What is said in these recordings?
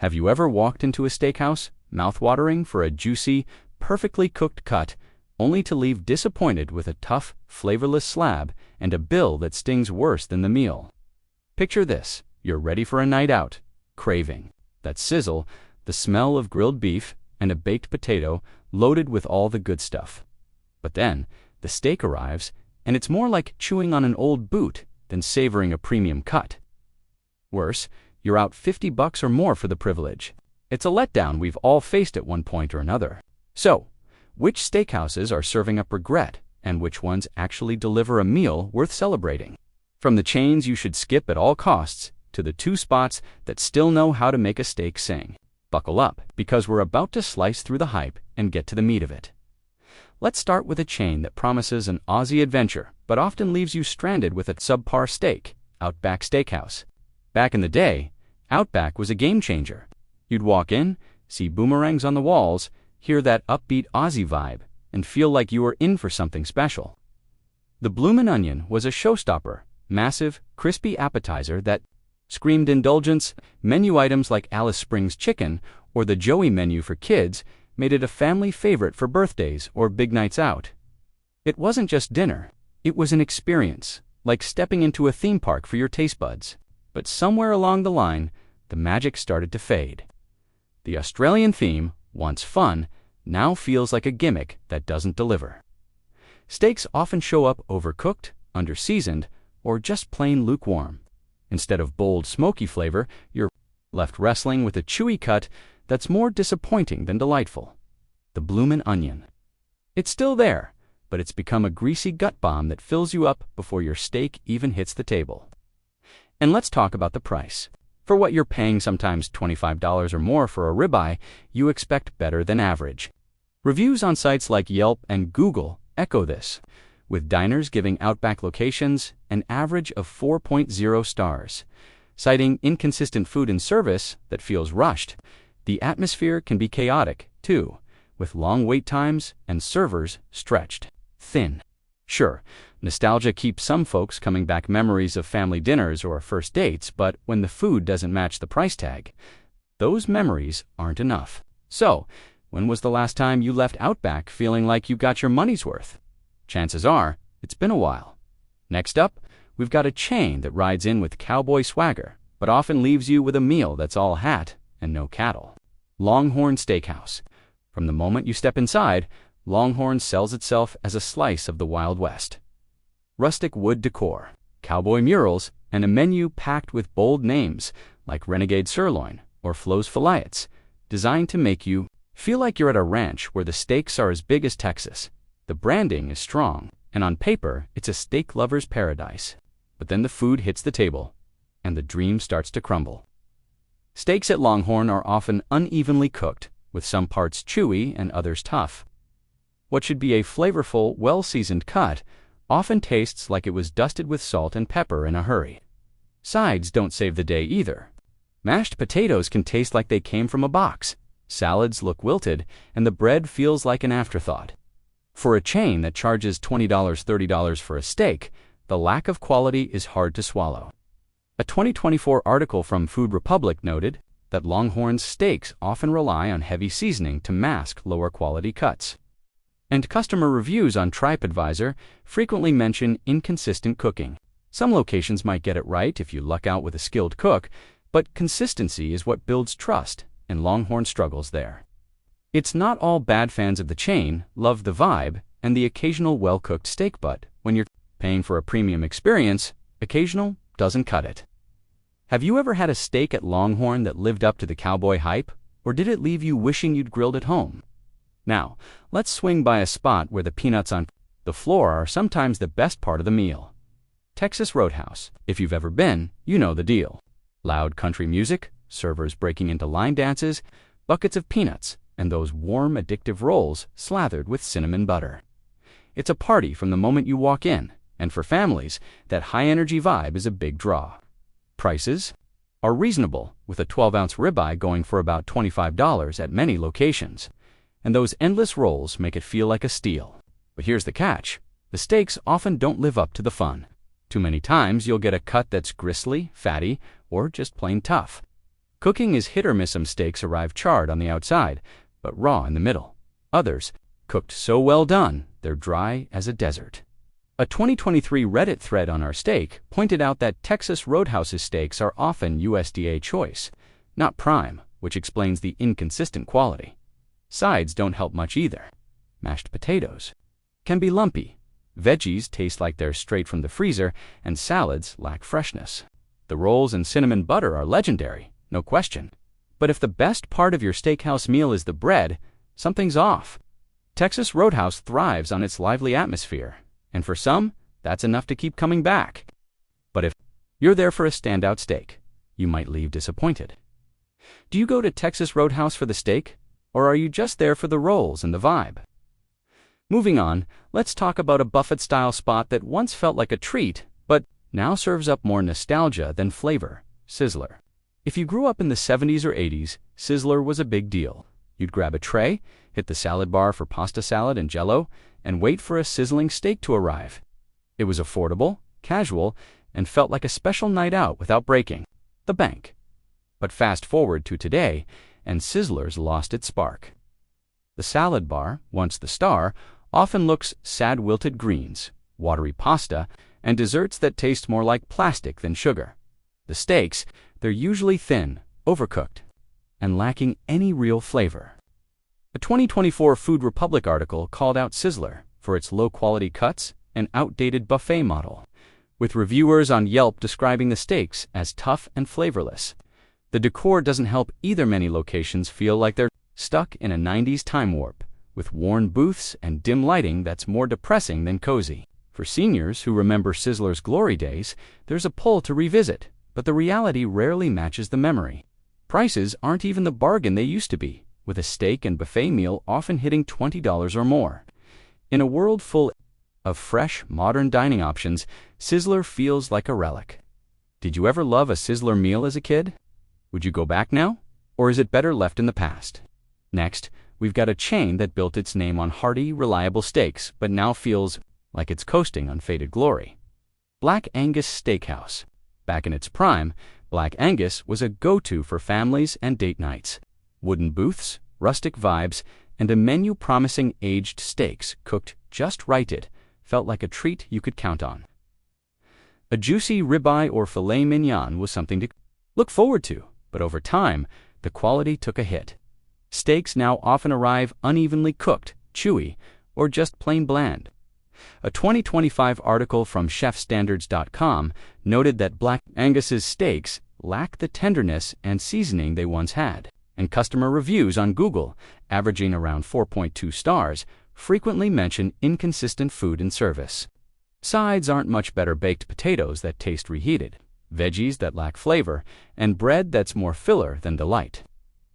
Have you ever walked into a steakhouse, mouth-watering for a juicy, perfectly cooked cut, only to leave disappointed with a tough, flavorless slab and a bill that stings worse than the meal? Picture this: you're ready for a night out. Craving. That sizzle, the smell of grilled beef, and a baked potato loaded with all the good stuff. But then, the steak arrives, and it's more like chewing on an old boot than savoring a premium cut. Worse, you're out $50 or more for the privilege. It's a letdown we've all faced at one point or another. So, which steakhouses are serving up regret, and which ones actually deliver a meal worth celebrating? From the chains you should skip at all costs, to the two spots that still know how to make a steak sing. Buckle up, because we're about to slice through the hype and get to the meat of it. Let's start with a chain that promises an Aussie adventure, but often leaves you stranded with a subpar steak: Outback Steakhouse. Back in the day, Outback was a game changer. You'd walk in, see boomerangs on the walls, hear that upbeat Aussie vibe, and feel like you were in for something special. The Bloomin' Onion was a showstopper, massive, crispy appetizer that screamed indulgence. Menu items like Alice Springs chicken or the Joey menu for kids made it a family favorite for birthdays or big nights out. It wasn't just dinner, it was an experience, like stepping into a theme park for your taste buds. But somewhere along the line, the magic started to fade. The Australian theme, once fun, now feels like a gimmick that doesn't deliver. Steaks often show up overcooked, under-seasoned, or just plain lukewarm. Instead of bold, smoky flavor, you're left wrestling with a chewy cut that's more disappointing than delightful. The Bloomin' Onion. It's still there, but it's become a greasy gut bomb that fills you up before your steak even hits the table. And let's talk about the price. For what you're paying, sometimes $25 or more for a ribeye, you expect better than average. Reviews on sites like Yelp and Google echo this, with diners giving Outback locations an average of 4.0 stars. Citing inconsistent food and service that feels rushed, the atmosphere can be chaotic, too, with long wait times and servers stretched thin. Sure, nostalgia keeps some folks coming back, memories of family dinners or first dates, but when the food doesn't match the price tag, those memories aren't enough. So, when was the last time you left Outback feeling like you got your money's worth? Chances are, it's been a while. Next up, we've got a chain that rides in with cowboy swagger, but often leaves you with a meal that's all hat and no cattle. Longhorn Steakhouse. From the moment you step inside, Longhorn sells itself as a slice of the Wild West. Rustic wood decor, cowboy murals, and a menu packed with bold names like Renegade Sirloin or Flo's Fillets, designed to make you feel like you're at a ranch where the steaks are as big as Texas. The branding is strong, and on paper, it's a steak lover's paradise. But then the food hits the table, and the dream starts to crumble. Steaks at Longhorn are often unevenly cooked, with some parts chewy and others tough. What should be a flavorful, well-seasoned cut often tastes like it was dusted with salt and pepper in a hurry. Sides don't save the day either. Mashed potatoes can taste like they came from a box. Salads look wilted, and the bread feels like an afterthought. For a chain that charges $20, $30 for a steak, the lack of quality is hard to swallow. A 2024 article from Food Republic noted that Longhorn's steaks often rely on heavy seasoning to mask lower quality cuts. And customer reviews on TripAdvisor frequently mention inconsistent cooking. Some locations might get it right if you luck out with a skilled cook, but consistency is what builds trust, and Longhorn struggles there. It's not all bad. Fans of the chain love the vibe and the occasional well-cooked steak, but when you're paying for a premium experience, occasional doesn't cut it. Have you ever had a steak at Longhorn that lived up to the cowboy hype, or did it leave you wishing you'd grilled at home? Now, let's swing by a spot where the peanuts on the floor are sometimes the best part of the meal. Texas Roadhouse. If you've ever been, you know the deal. Loud country music, servers breaking into line dances, buckets of peanuts, and those warm, addictive rolls slathered with cinnamon butter. It's a party from the moment you walk in, and for families, that high-energy vibe is a big draw. Prices are reasonable, with a 12-ounce ribeye going for about $25 at many locations, and those endless rolls make it feel like a steal. But here's the catch: the steaks often don't live up to the fun. Too many times you'll get a cut that's gristly, fatty, or just plain tough. Cooking is hit or miss. Some steaks arrive charred on the outside, but raw in the middle. Others, cooked so well done, they're dry as a desert. A 2023 Reddit thread on our steak pointed out that Texas Roadhouse's steaks are often USDA choice, not prime, which explains the inconsistent quality. Sides don't help much either. Mashed potatoes can be lumpy. Veggies taste like they're straight from the freezer, and salads lack freshness. The rolls and cinnamon butter are legendary, no question. But if the best part of your steakhouse meal is the bread, something's off. Texas Roadhouse thrives on its lively atmosphere, and for some, that's enough to keep coming back. But if you're there for a standout steak, you might leave disappointed. Do you go to Texas Roadhouse for the steak, or are you just there for the rolls and the vibe? Moving on, let's talk about a buffet-style spot that once felt like a treat, but now serves up more nostalgia than flavor: Sizzler. If you grew up in the 70s or 80s, Sizzler was a big deal. You'd grab a tray, hit the salad bar for pasta salad and jello, and wait for a sizzling steak to arrive. It was affordable, casual, and felt like a special night out without breaking the bank. But fast forward to today, and Sizzler's lost its spark. The salad bar, once the star, often looks sad wilted greens, watery pasta, and desserts that taste more like plastic than sugar. The steaks, they're usually thin, overcooked, and lacking any real flavor. A 2024 Food Republic article called out Sizzler for its low-quality cuts and outdated buffet model, with reviewers on Yelp describing the steaks as tough and flavorless. The decor doesn't help either. Many locations feel like they're stuck in a 90s time warp, with worn booths and dim lighting that's more depressing than cozy. For seniors who remember Sizzler's glory days, there's a pull to revisit, but the reality rarely matches the memory. Prices aren't even the bargain they used to be, with a steak and buffet meal often hitting $20 or more. In a world full of fresh, modern dining options, Sizzler feels like a relic. Did you ever love a Sizzler meal as a kid? Would you go back now? Or is it better left in the past? Next, we've got a chain that built its name on hearty, reliable steaks, but now feels like it's coasting on faded glory. Black Angus Steakhouse. Back in its prime, Black Angus was a go-to for families and date nights. Wooden booths, rustic vibes, and a menu promising aged steaks cooked just right. It felt like a treat you could count on. A juicy ribeye or filet mignon was something to look forward to, but over time, the quality took a hit. Steaks now often arrive unevenly cooked, chewy, or just plain bland. A 2025 article from chefstandards.com noted that Black Angus's steaks lack the tenderness and seasoning they once had, and customer reviews on Google, averaging around 4.2 stars, frequently mention inconsistent food and service. Sides aren't much better: baked potatoes that taste reheated, veggies that lack flavor, and bread that's more filler than delight.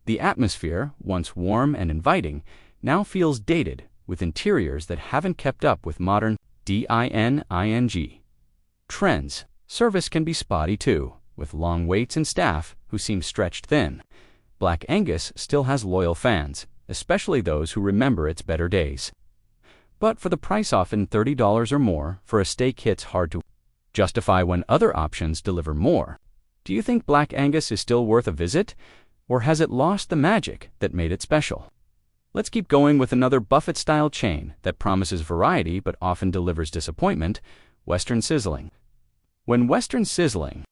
The atmosphere, once warm and inviting, now feels dated, with interiors that haven't kept up with modern dining trends. Service can be spotty too, with long waits and staff who seem stretched thin. Black Angus still has loyal fans, especially those who remember its better days. But for the price, often $30 or more, for a steak hits hard to justify when other options deliver more. Do you think Black Angus is still worth a visit, or has it lost the magic that made it special? Let's keep going with another buffet-style chain that promises variety but often delivers disappointment: Western Sizzling. When Western Sizzling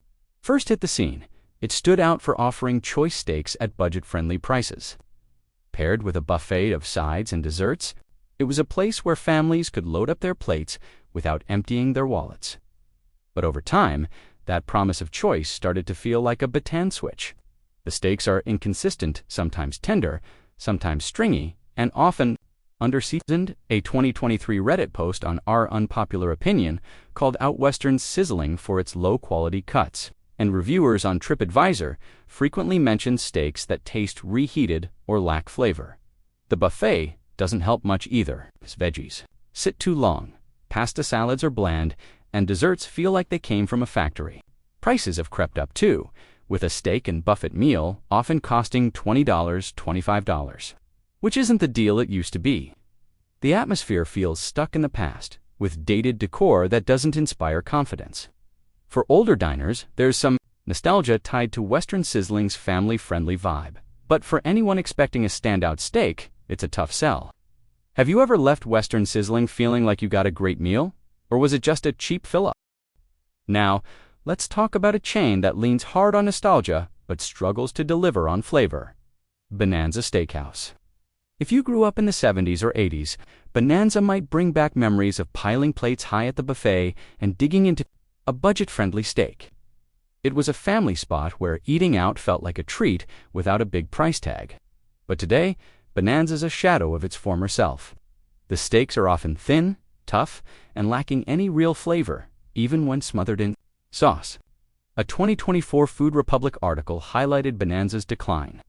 first hit the scene, it stood out for offering choice steaks at budget-friendly prices. Paired with a buffet of sides and desserts, it was a place where families could load up their plates without emptying their wallets. But over time, that promise of choice started to feel like a baton switch. The steaks are inconsistent, sometimes tender, sometimes stringy, and often underseasoned. A 2023 Reddit post on Our Unpopular Opinion called out Western Sizzling for its low-quality cuts, and reviewers on TripAdvisor frequently mention steaks that taste reheated or lack flavor. The buffet doesn't help much either, as veggies sit too long, pasta salads are bland, and desserts feel like they came from a factory. Prices have crept up too, with a steak and buffet meal often costing $20, $25, which isn't the deal it used to be. The atmosphere feels stuck in the past, with dated decor that doesn't inspire confidence. For older diners, there's some Nostalgia tied to Western sizzling's family-friendly vibe. But for anyone expecting a standout steak, it's a tough sell. Have you ever left Western Sizzling feeling like you got a great meal? Or was it just a cheap fill-up? Now, let's talk about a chain that leans hard on nostalgia but struggles to deliver on flavor. Bonanza Steakhouse. If you grew up in the 70s or 80s, Bonanza might bring back memories of piling plates high at the buffet and digging into a budget-friendly steak. It was a family spot where eating out felt like a treat without a big price tag. But today, Bonanza's a shadow of its former self. The steaks are often thin, tough, and lacking any real flavor, even when smothered in sauce. A 2024 Food Republic article highlighted Bonanza's decline.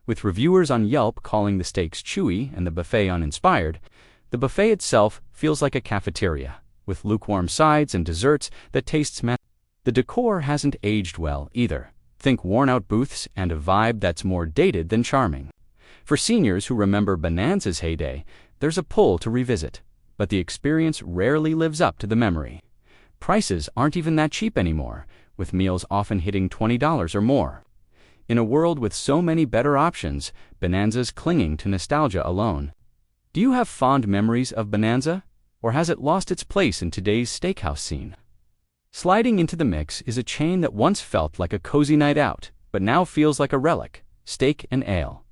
With reviewers on Yelp calling the steaks chewy and the buffet uninspired, the buffet itself feels like a cafeteria, with lukewarm sides and desserts that tastes meh. The decor hasn't aged well either. Think worn-out booths and a vibe that's more dated than charming. For seniors who remember Bonanza's heyday, there's a pull to revisit, but the experience rarely lives up to the memory. Prices aren't even that cheap anymore, with meals often hitting $20 or more. In a world with so many better options, Bonanza's clinging to nostalgia alone. Do you have fond memories of Bonanza, or has it lost its place in today's steakhouse scene? Sliding into the mix is a chain that once felt like a cozy night out, but now feels like a relic: Steak and Ale.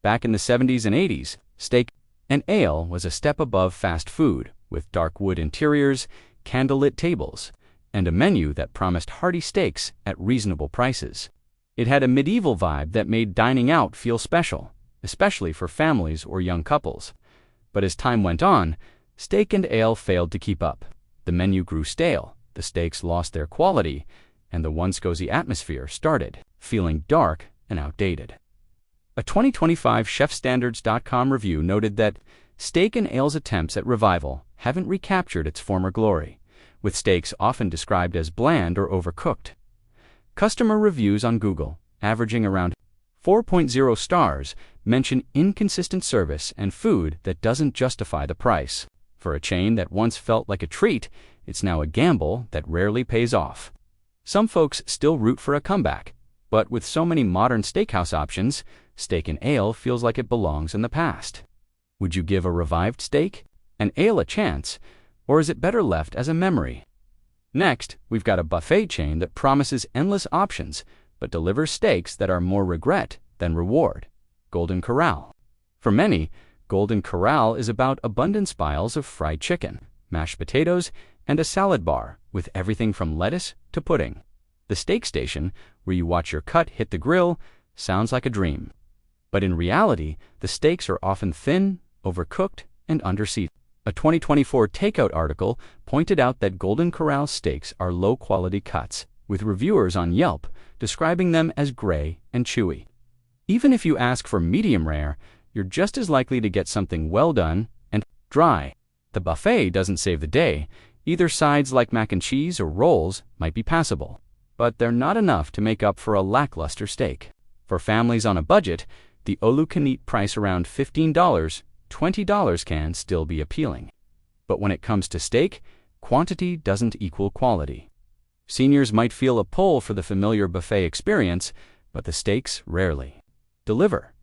Back in the 70s and 80s, Steak and Ale was a step above fast food, with dark wood interiors, candlelit tables, and a menu that promised hearty steaks at reasonable prices. It had a medieval vibe that made dining out feel special, especially for families or young couples. But as time went on, Steak and Ale failed to keep up. The menu grew stale, the steaks lost their quality, and the once cozy atmosphere started feeling dark and outdated. A 2025 ChefStandards.com review noted that Steak and Ale's attempts at revival haven't recaptured its former glory, with steaks often described as bland or overcooked. Customer reviews on Google, averaging around 4.0 stars, mention inconsistent service and food that doesn't justify the price. For a chain that once felt like a treat, it's now a gamble that rarely pays off. Some folks still root for a comeback, but with so many modern steakhouse options, Steak and Ale feels like it belongs in the past. Would you give a revived steak and ale a chance, or is it better left as a memory? Next, we've got a buffet chain that promises endless options, but delivers steaks that are more regret than reward: Golden Corral. For many, Golden Corral is about abundant piles of fried chicken, mashed potatoes, and a salad bar with everything from lettuce to pudding. The steak station, where you watch your cut hit the grill, sounds like a dream. But in reality, the steaks are often thin, overcooked, and underseasoned. A 2024 Takeout article pointed out that Golden Corral steaks are low-quality cuts, with reviewers on Yelp describing them as gray and chewy. Even if you ask for medium rare, you're just as likely to get something well done and dry. The buffet doesn't save the day. Either sides like mac and cheese or rolls might be passable, but they're not enough to make up for a lackluster steak. For families on a budget, the Olu can eat price around $15, $20 can still be appealing. But when it comes to steak, quantity doesn't equal quality. Seniors might feel a pull for the familiar buffet experience, but the steaks rarely deliver.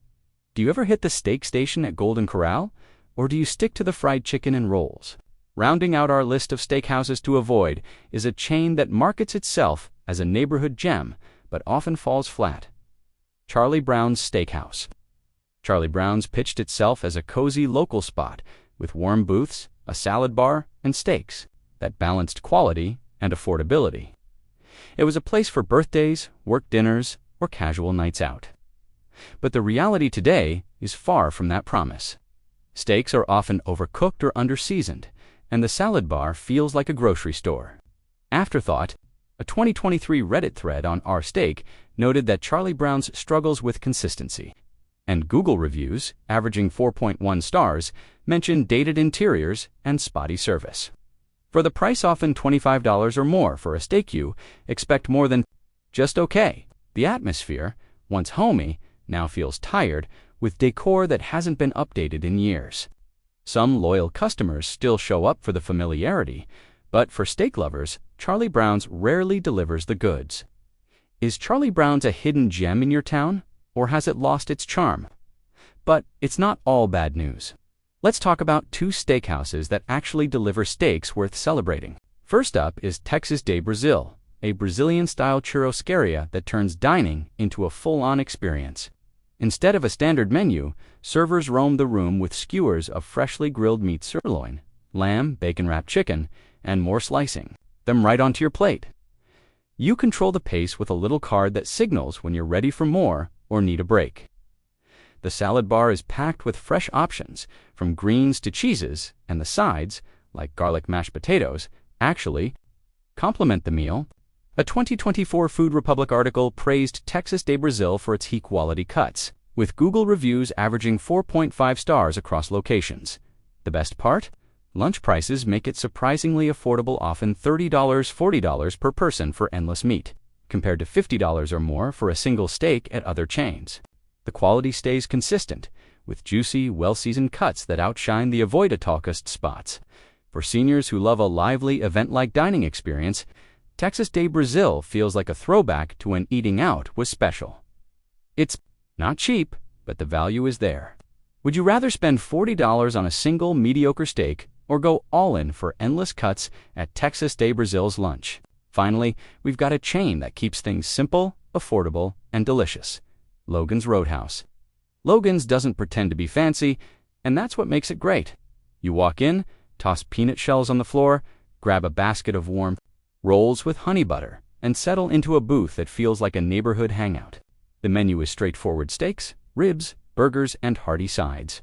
Do you ever hit the steak station at Golden Corral, or do you stick to the fried chicken and rolls? Rounding out our list of steakhouses to avoid is a chain that markets itself as a neighborhood gem, but often falls flat: Charlie Brown's Steakhouse. Charlie Brown's pitched itself as a cozy local spot with warm booths, a salad bar, and steaks that balanced quality and affordability. It was a place for birthdays, work dinners, or casual nights out. But the reality today is far from that promise. Steaks are often overcooked or underseasoned, and the salad bar feels like a grocery store. Afterthought, a 2023 Reddit thread on Our Steak noted that Charlie Brown's struggles with consistency, and Google reviews, averaging 4.1 stars, mention dated interiors and spotty service. For the price, often $25 or more for a steak, you expect more than just okay. The atmosphere, once homey, now feels tired, with decor that hasn't been updated in years. Some loyal customers still show up for the familiarity, but for steak lovers, Charlie Brown's rarely delivers the goods. Is Charlie Brown's a hidden gem in your town, or has it lost its charm? But it's not all bad news. Let's talk about two steakhouses that actually deliver steaks worth celebrating. First up is Texas de Brazil, a Brazilian-style churrascaria that turns dining into a full-on experience. Instead of a standard menu, servers roam the room with skewers of freshly grilled meat sirloin, lamb, bacon-wrapped chicken, and more slicing them right onto your plate. You control the pace with a little card that signals when you're ready for more or need a break. The salad bar is packed with fresh options, from greens to cheeses, and the sides, like garlic mashed potatoes, actually complement the meal. A 2024 Food Republic article praised Texas de Brazil for its high-quality cuts, with Google reviews averaging 4.5 stars across locations. The best part? Lunch prices make it surprisingly affordable, often $30, $40 per person for endless meat, compared to $50 or more for a single steak at other chains. The quality stays consistent, with juicy, well-seasoned cuts that outshine the avoid-a-talkist spots. For seniors who love a lively, event-like dining experience, Texas de Brazil feels like a throwback to when eating out was special. It's not cheap, but the value is there. Would you rather spend $40 on a single mediocre steak or go all in for endless cuts at Texas de Brazil's lunch? Finally, we've got a chain that keeps things simple, affordable, and delicious. Logan's Roadhouse. Logan's doesn't pretend to be fancy, and that's what makes it great. You walk in, toss peanut shells on the floor, grab a basket of warm rolls with honey butter, and settle into a booth that feels like a neighborhood hangout. The menu is straightforward steaks, ribs, burgers, and hearty sides.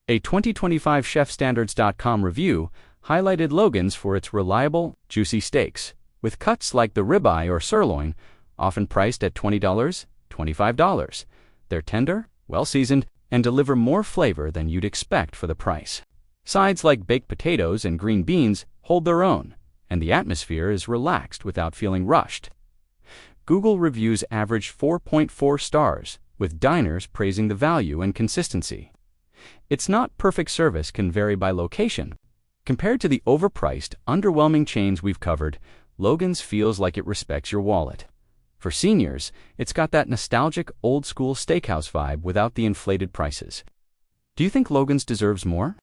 A 2025 ChefStandards.com review highlighted Logan's for its reliable, juicy steaks, with cuts like the ribeye or sirloin, often priced at $20, $25. They're tender, well-seasoned, and deliver more flavor than you'd expect for the price. Sides like baked potatoes and green beans hold their own, and the atmosphere is relaxed without feeling rushed. Google reviews average 4.4 stars, with diners praising the value and consistency. It's not perfect. Service can vary by location. Compared to the overpriced, underwhelming chains we've covered, Logan's feels like it respects your wallet. For seniors, it's got that nostalgic, old-school steakhouse vibe without the inflated prices. Do you think Logan's deserves more?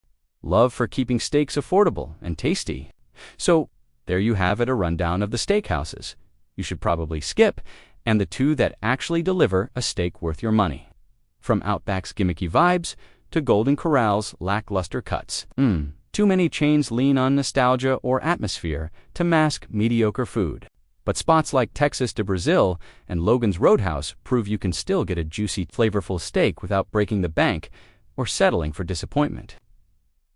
Love for keeping steaks affordable and tasty. So, there you have it, a rundown of the steakhouses you should probably skip, and the two that actually deliver a steak worth your money. From Outback's gimmicky vibes to Golden Corral's lackluster cuts. Too many chains lean on nostalgia or atmosphere to mask mediocre food. But spots like Texas de Brazil and Logan's Roadhouse prove you can still get a juicy, flavorful steak without breaking the bank or settling for disappointment.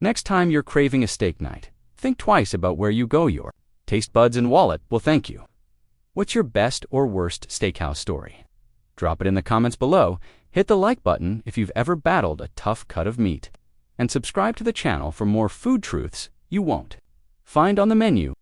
Next time you're craving a steak night, think twice about where you go. Your taste buds and wallet will thank you. What's your best or worst steakhouse story? Drop it in the comments below, hit the like button if you've ever battled a tough cut of meat, and subscribe to the channel for more food truths you won't find on the menu.